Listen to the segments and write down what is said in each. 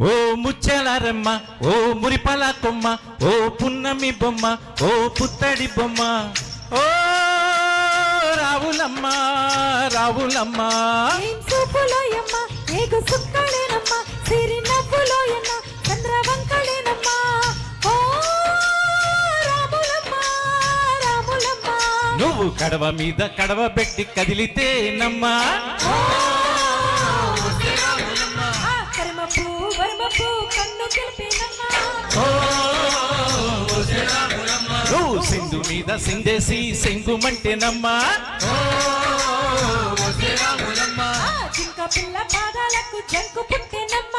ఓ ముచ్చలారమ్మ, ఓ మురిపల కొమ్మ, ఓ పున్నమి బొమ్మ, ఓ పుత్తడి బొమ్మ, ఓ రావులమ్మ రావులమ్మ. సూపులోయమ్మ ఏగు సుక్కడేనమ్మ, సిరి నవ్వులోయన్న చంద్రవంకడేనమ్మ. ఓ రాములమ్మ రాములమ్మ, నువ్వు కడవ మీద కడవ పెట్టి కదిలితేనమ్మా. వరమపు కన్ను గెలిపేనమ్మ. నువ్వు సింధు మీద సిందేసి సెంగుమంటేనమ్మా. జింక పిల్ల పాదాలకు జంకు పుట్టేనమ్మ.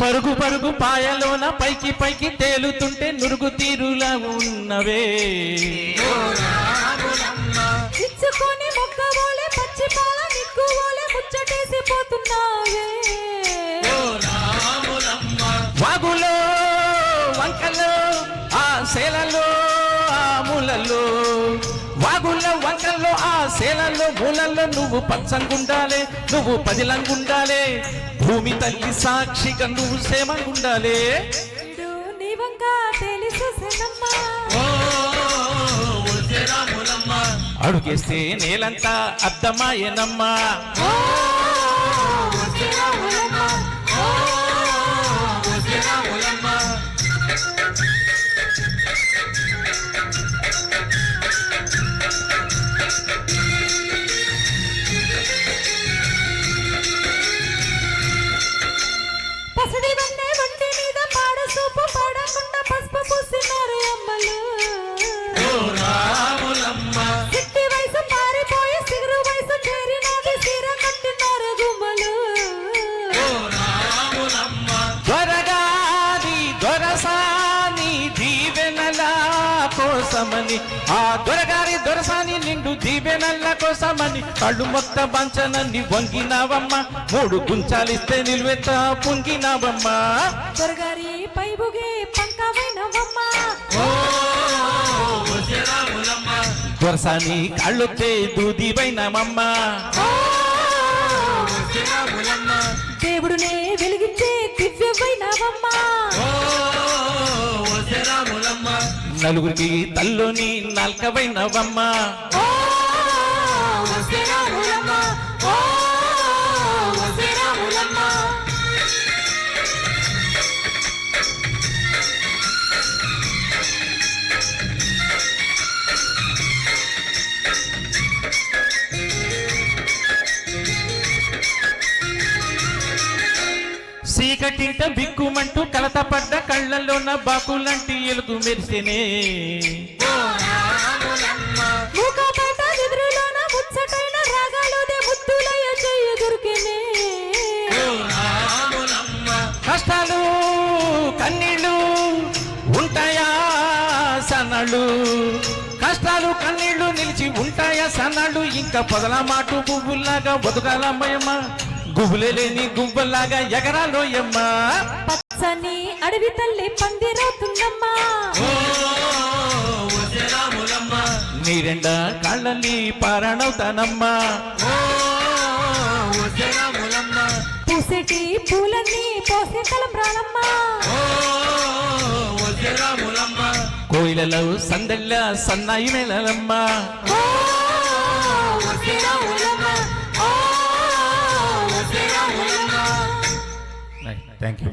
పరుగు పరుగు పాయలోన పైకి పైకి తేలుతుంటే నురుగు తీరులా ఉన్నవే. ఇచ్చుకొని మొక్కవోలే పచ్చి పాల నిక్కువోలే ముచ్చటేసి పోతున్నావే. వాగులో వంకలో ఆ సేలలో ఆ మూలలో, వాగుల్లో వంకల్లో ఆ సేలలో మూలల్లో నువ్వు పచ్చంగుండాలే, నువ్వు పదిలంగుండాలే, భూమి తల్లి సాక్షిగా నువ్వు సేమంగుండాలే. అడుగేస్తే నేలంతా అద్దమాయేనమ్మా. కోసమని ఆ దొరగారి దొరసాని నిండు దీవెనల్ల కోసమని కళ్ళు మొత్త బంచనన్ని వంగినావమ్మ, మూడు గుంచాలిస్తే నిలువెత్త పొంగినావమ్మ. దొరగారి పైబుగే పంకవైనవమ్మ, దొరసాని కళ్ళొత్తే దూదివైనవమ్మ. దేవుడునే వెలిగించే దివ్యవైనవమ్మ, నలుగురికి తల్లోని నాల్కవైనవమ్మ. చీకటింట బిక్కుమంటూ కలతపడ్డ కళ్ళల్లోన బాకులంటి ఎలుగు మెరిసెనే. కష్టాలు కన్నీళ్ళు ఉంటాయా సన్నాళ్ళు, కష్టాలు కన్నీళ్లు నిలిచి ఉంటాయా సన్నాళ్ళు, ఇంకా పొదల మాటు పువ్వుల్లాగా బతుకాలమ్మయమ్మ, గువ్వులే లేని గువ్వల్లాగా ఎగరాలోయమ్మా. పచ్చని అడవి తల్లి పందిరవుతుందమ్మా, నీ రెండ కాళ్ళని పారణవుతానమ్మా. పూసేటి పూలన్నీ పోసే తలంబ్రాలమ్మా, కోయిలలో సందళ్ళ సన్నాయి మేళలమ్మా. Thank you.